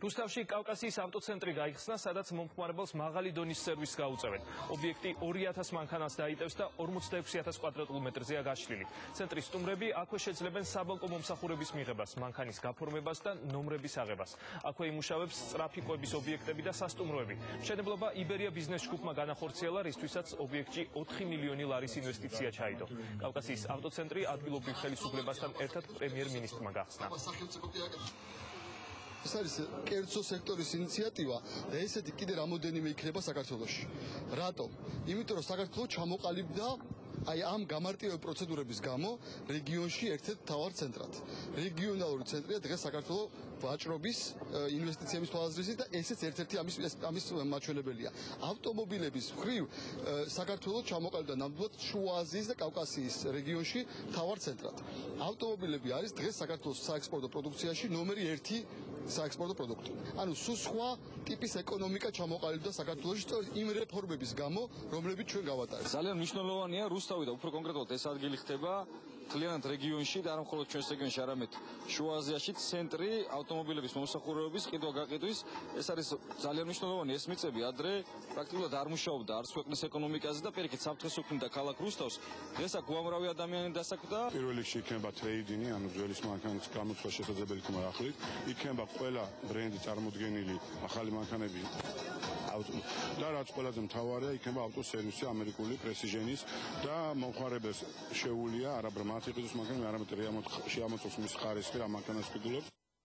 რუსთავში კავკასიის ავტოცენტრი გაიხსნა, სადაც მომხმარებელს მაღალი დონის სერვისს გაუწევენ. ობიექტი 2000 მანქანას დაიტევს და 46000 კვადრატულმეტრზეა გაშლილი. ცენტრის სტუმრები აქვე შეძლებენ საბანკო მომსახურების მიღებას, მანქანის გაფორმებას და ნომრების აღებას. აქვე იმუშავებს სწრაფი კვების ობიექტები და სასტუმროები. მშენებლობა იბერია ბიზნეს ჯგუფმა განახორციელა, რისთვისაც ობიექტში 4 მილიონი ლარის ინვესტიცია ჩაიდო. კავკასიის ავტოცენტრი ადგილობრივ ხელისუფლებასთან ერთად პრემიერ-მინისტრმა გახსნა. ეს არის კერძო სექტორის ინიციატივა და ესეთი კიდე რამოდენიმე იქნება საქართველოში. რატომ? იმიტომ რომ საქართველო ჩამოყალიბდა ამ გამარტივი პროცედურების გამო რეგიონში ერთ-ერთ მთავარ ცენტრად. რეგიონალური ცენტრია დღეს საქართველოს ვაჭრობის ინვესტიციების თვალსაზრისით და ესეც ერთ-ერთი ამის მაჩვენებელია. ავტომობილების მხრივ საქართველოს ჩამოყალიბდა ნამდვილად შუა აზიის და კავკასიის რეგიონში მთავარ ცენტრად. ავტომობილები არის დღეს საქართველოს საექსპორტო პროდუქციაში ნომერი 1 საექსპორტო პროდუქტი. ანუ სულ სხვა ტიპის ეკონომიკა ჩამოყალიბდა საქართველოში იმ რეფორმების გამო, რომლებიც ჩვენ გავატარეთ. ძალიან მნიშვნელოვანია რუსთავი და უფრო კონკრეტულად ეს ადგილი ხდება მთლიანად რეგიონში და არა მხოლოდ ჩვენს რეგიონში, არამედ შუა აზიაში ცენტრი ავტომობილების მომსახურების ყიდვა-გაყიდვის. ეს არის ძალიან მნიშვნელოვანი. ეს მიწები ადრე პრაქტიკულად არ მუშაობდა არც ქვეყნის ეკონომიკაზე და პირიქით საფრთხეს უქმნიდა ქალაქ რუსთავს. დღეს აქ უამრავი ადამიანი დასაქმდა. პირველ რიგში იქნება ტრეიდინი, ანუ ძველი მანქანის გამოცვლა შესაძლებელი იქნება ახლით. იქნება ყველა ბრენდი წარმოდგენილი ახალი მანქანები. და რაც ყველაზე მთავარია, იქნება ავტოსერვისი ამერიკული პრესიჟენის და მომხმარებელს შეუულია არა ბრმად იყიდოს მანქანა, არამედ შეამოწოს მის ხარისხი რა მანქანას ყიდულობს.